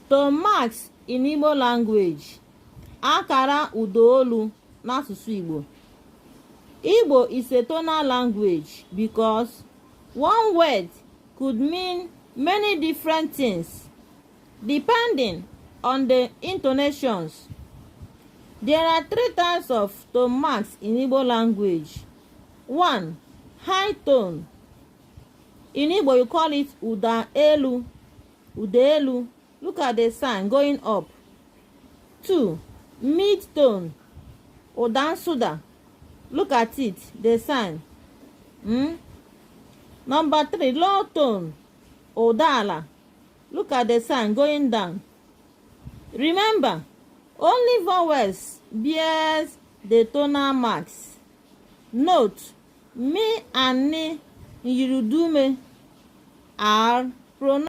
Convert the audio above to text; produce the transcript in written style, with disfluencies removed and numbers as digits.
To marks in Igbo language. Akara ụdaolu n'asụsụ Igbo. Igbo is a tonal language because one word could mean many different things depending on the intonations. There are three types of tone marks in Igbo language. 1. High tone. In Igbo you call it uda elu. Uda elu. Look at the sign going up. 2. Mid tone. Uda nsuda. Look at it, the sign. Number 3. Low tone. Uda ala. Look at the sign going down. Remember, only vowels bears the tonal marks. Note, me and ni in Yorudume are pronounced